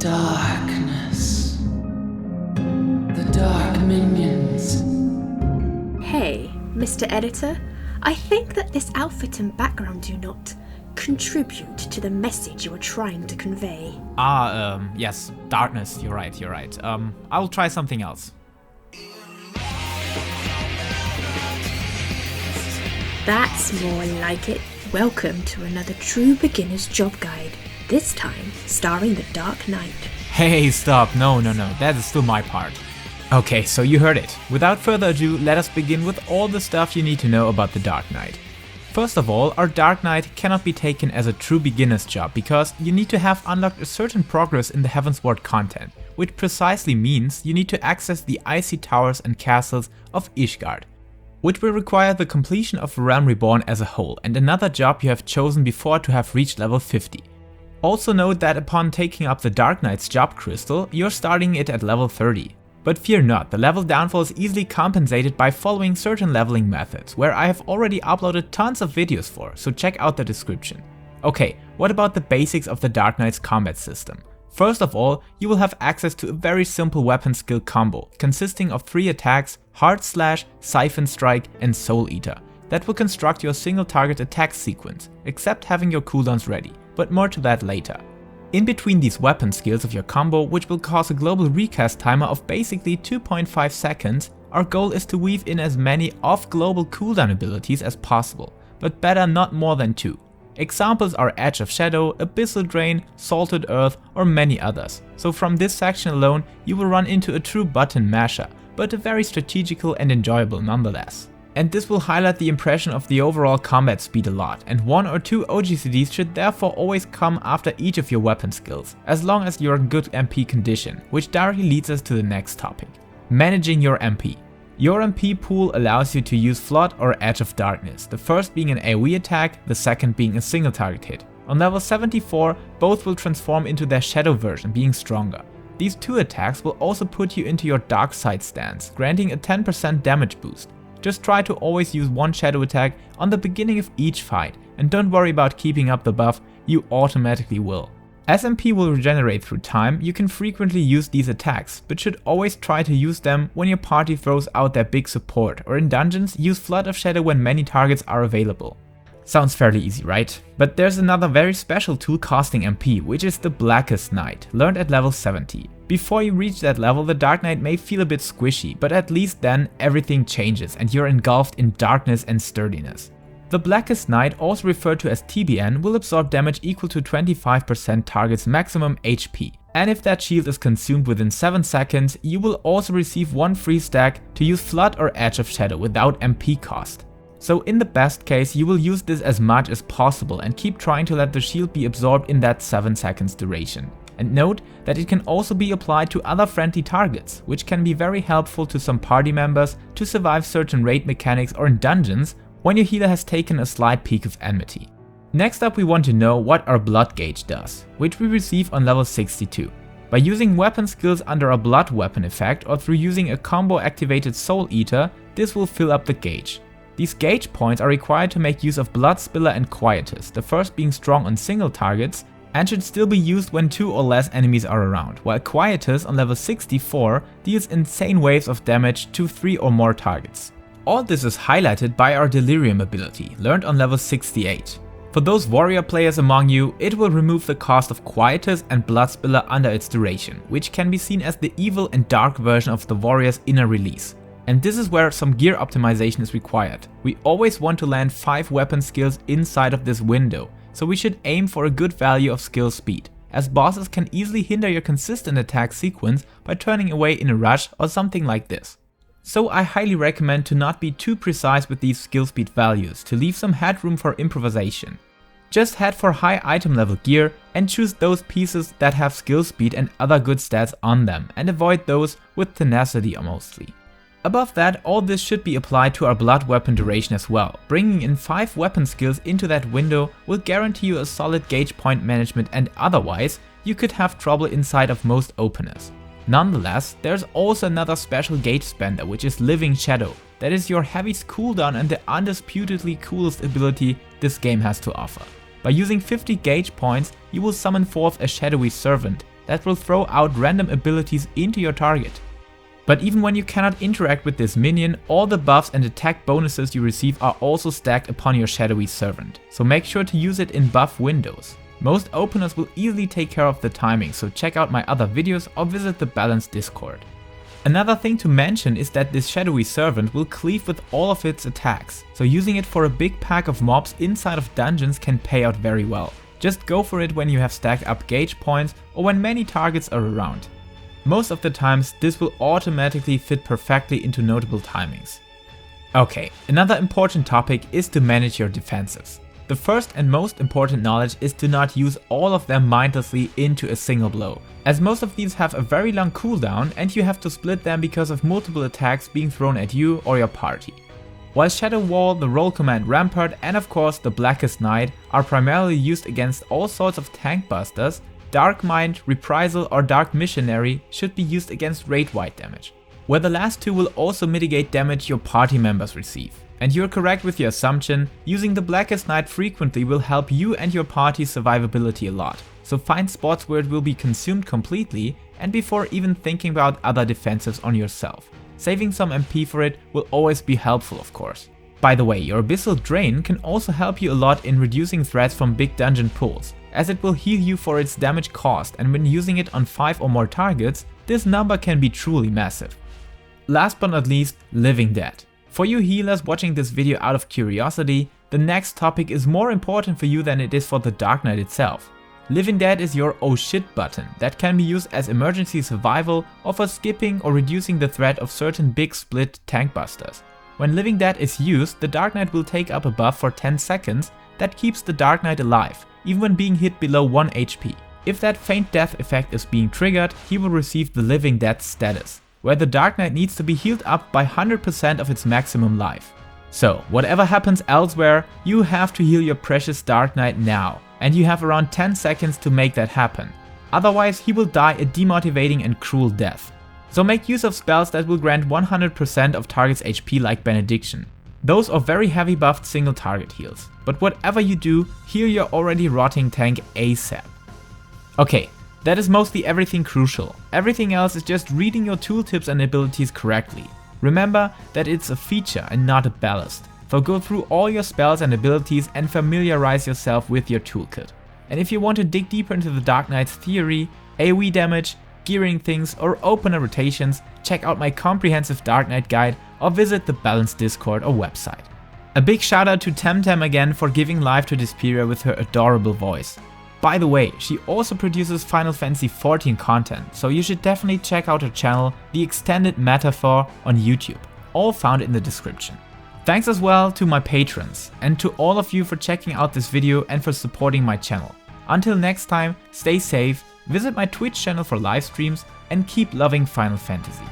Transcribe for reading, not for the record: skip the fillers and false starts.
Darkness. The Dark Minions. Hey, Mr. Editor, I think that this outfit and background do not contribute to the message you are trying to convey. Yes, darkness, you're right. I'll try something else. That's more like it. Welcome to another true beginner's job guide, this time starring the Dark Knight. Hey, stop, no, that is still my part. Okay, so you heard it. Without further ado, let us begin with all the stuff you need to know about the Dark Knight. First of all, our Dark Knight cannot be taken as a true beginner's job because you need to have unlocked a certain progress in the Heavensward content, which precisely means you need to access the icy towers and castles of Ishgard, which will require the completion of Realm Reborn as a whole and another job you have chosen before to have reached level 50. Also note that upon taking up the Dark Knight's job crystal, you're starting it at level 30. But fear not, the level downfall is easily compensated by following certain leveling methods, where I have already uploaded tons of videos for, so check out the description. Okay, what about the basics of the Dark Knight's combat system? First of all, you will have access to a very simple weapon skill combo, consisting of 3 attacks, Hard Slash, Siphon Strike and Soul Eater, that will construct your single target attack sequence, except having your cooldowns ready, but more to that later. In between these weapon skills of your combo, which will cause a global recast timer of basically 2.5 seconds, our goal is to weave in as many off-global cooldown abilities as possible, but better not more than 2. Examples are Edge of Shadow, Abyssal Drain, Salted Earth or many others, so from this section alone you will run into a true button masher, but a very strategical and enjoyable nonetheless. And this will highlight the impression of the overall combat speed a lot, and 1 or 2 OGCDs should therefore always come after each of your weapon skills, as long as you're in good MP condition, which directly leads us to the next topic. Managing your MP. Your MP pool allows you to use Flood or Edge of Darkness, the first being an AoE attack, the second being a single target hit. On level 74, both will transform into their Shadow version, being stronger. These 2 attacks will also put you into your Dark Side stance, granting a 10% damage boost. Just try to always use 1 shadow attack on the beginning of each fight, and don't worry about keeping up the buff, you automatically will. As MP will regenerate through time, you can frequently use these attacks, but should always try to use them when your party throws out their big support, or in dungeons use Flood of Shadow when many targets are available. Sounds fairly easy, right? But there's another very special tool costing MP, which is the Blackest Night, learned at level 70. Before you reach that level, the Dark Knight may feel a bit squishy, but at least then everything changes and you're engulfed in darkness and sturdiness. The Blackest Night, also referred to as TBN, will absorb damage equal to 25% target's maximum HP. And if that shield is consumed within 7 seconds, you will also receive 1 free stack to use Flood or Edge of Shadow without MP cost. So in the best case, you will use this as much as possible and keep trying to let the shield be absorbed in that 7 seconds duration. And note that it can also be applied to other friendly targets, which can be very helpful to some party members to survive certain raid mechanics or in dungeons when your healer has taken a slight peak of enmity. Next up, we want to know what our blood gauge does, which we receive on level 62. By using weapon skills under a blood weapon effect or through using a combo activated Soul Eater, this will fill up the gauge. These gauge points are required to make use of Blood Spiller and Quietus, the first being strong on single targets, and should still be used when 2 or less enemies are around, while Quietus on level 64 deals insane waves of damage to 3 or more targets. All this is highlighted by our Delirium ability, learned on level 68. For those warrior players among you, it will remove the cost of Quietus and Blood Spiller under its duration, which can be seen as the evil and dark version of the warrior's inner release. And this is where some gear optimization is required. We always want to land 5 weapon skills inside of this window, so we should aim for a good value of skill speed, as bosses can easily hinder your consistent attack sequence by turning away in a rush or something like this. So I highly recommend to not be too precise with these skill speed values to leave some headroom for improvisation. Just head for high item level gear and choose those pieces that have skill speed and other good stats on them, and avoid those with tenacity mostly. Above that, all this should be applied to our blood weapon duration as well. Bringing in 5 weapon skills into that window will guarantee you a solid gauge point management, and otherwise you could have trouble inside of most openers. Nonetheless, there's also another special gauge spender, which is Living Shadow. That is your heaviest cooldown and the undisputedly coolest ability this game has to offer. By using 50 gauge points, you will summon forth a shadowy servant, that will throw out random abilities into your target. But even when you cannot interact with this minion, all the buffs and attack bonuses you receive are also stacked upon your shadowy servant, so make sure to use it in buff windows. Most openers will easily take care of the timing, so check out my other videos or visit the balanced Discord. Another thing to mention is that this shadowy servant will cleave with all of its attacks, so using it for a big pack of mobs inside of dungeons can pay out very well. Just go for it when you have stacked up gauge points or when many targets are around. Most of the times this will automatically fit perfectly into notable timings. Okay, another important topic is to manage your defensives. The first and most important knowledge is to not use all of them mindlessly into a single blow, as most of these have a very long cooldown and you have to split them because of multiple attacks being thrown at you or your party. While Shadow Wall, the Roll Command Rampart and of course the Blackest Night are primarily used against all sorts of tank busters, Dark Mind, Reprisal or Dark Missionary should be used against raid-wide damage, where the last two will also mitigate damage your party members receive. And you're correct with your assumption, using the Blackest Night frequently will help you and your party's survivability a lot, so find spots where it will be consumed completely and before even thinking about other defensives on yourself. Saving some MP for it will always be helpful of course. By the way, your Abyssal Drain can also help you a lot in reducing threats from big dungeon pulls, as it will heal you for its damage cost, and when using it on 5 or more targets, this number can be truly massive. Last but not least, Living Dead. For you healers watching this video out of curiosity, the next topic is more important for you than it is for the Dark Knight itself. Living Dead is your oh shit button that can be used as emergency survival or for skipping or reducing the threat of certain big split tank busters. When Living Dead is used, the Dark Knight will take up a buff for 10 seconds that keeps the Dark Knight alive, even when being hit below 1 HP. If that faint death effect is being triggered, he will receive the Living Dead status, where the Dark Knight needs to be healed up by 100% of its maximum life. So, whatever happens elsewhere, you have to heal your precious Dark Knight now, and you have around 10 seconds to make that happen. Otherwise, he will die a demotivating and cruel death. So make use of spells that will grant 100% of target's HP like Benediction. Those are very heavy buffed single target heals, but whatever you do, heal your already rotting tank ASAP. Okay, that is mostly everything crucial. Everything else is just reading your tooltips and abilities correctly. Remember that it's a feature and not a ballast, so go through all your spells and abilities and familiarize yourself with your toolkit. And if you want to dig deeper into the Dark Knight's theory, AoE damage, gearing things or opener rotations, check out my comprehensive Dark Knight guide or visit the balanced Discord or website. A big shout out to TemTem again for giving life to Desperia with her adorable voice. By the way, she also produces Final Fantasy XIV content, so you should definitely check out her channel, The Extended Metaphor, on YouTube, all found in the description. Thanks as well to my patrons, and to all of you for checking out this video and for supporting my channel. Until next time, stay safe, visit my Twitch channel for live streams, and keep loving Final Fantasy.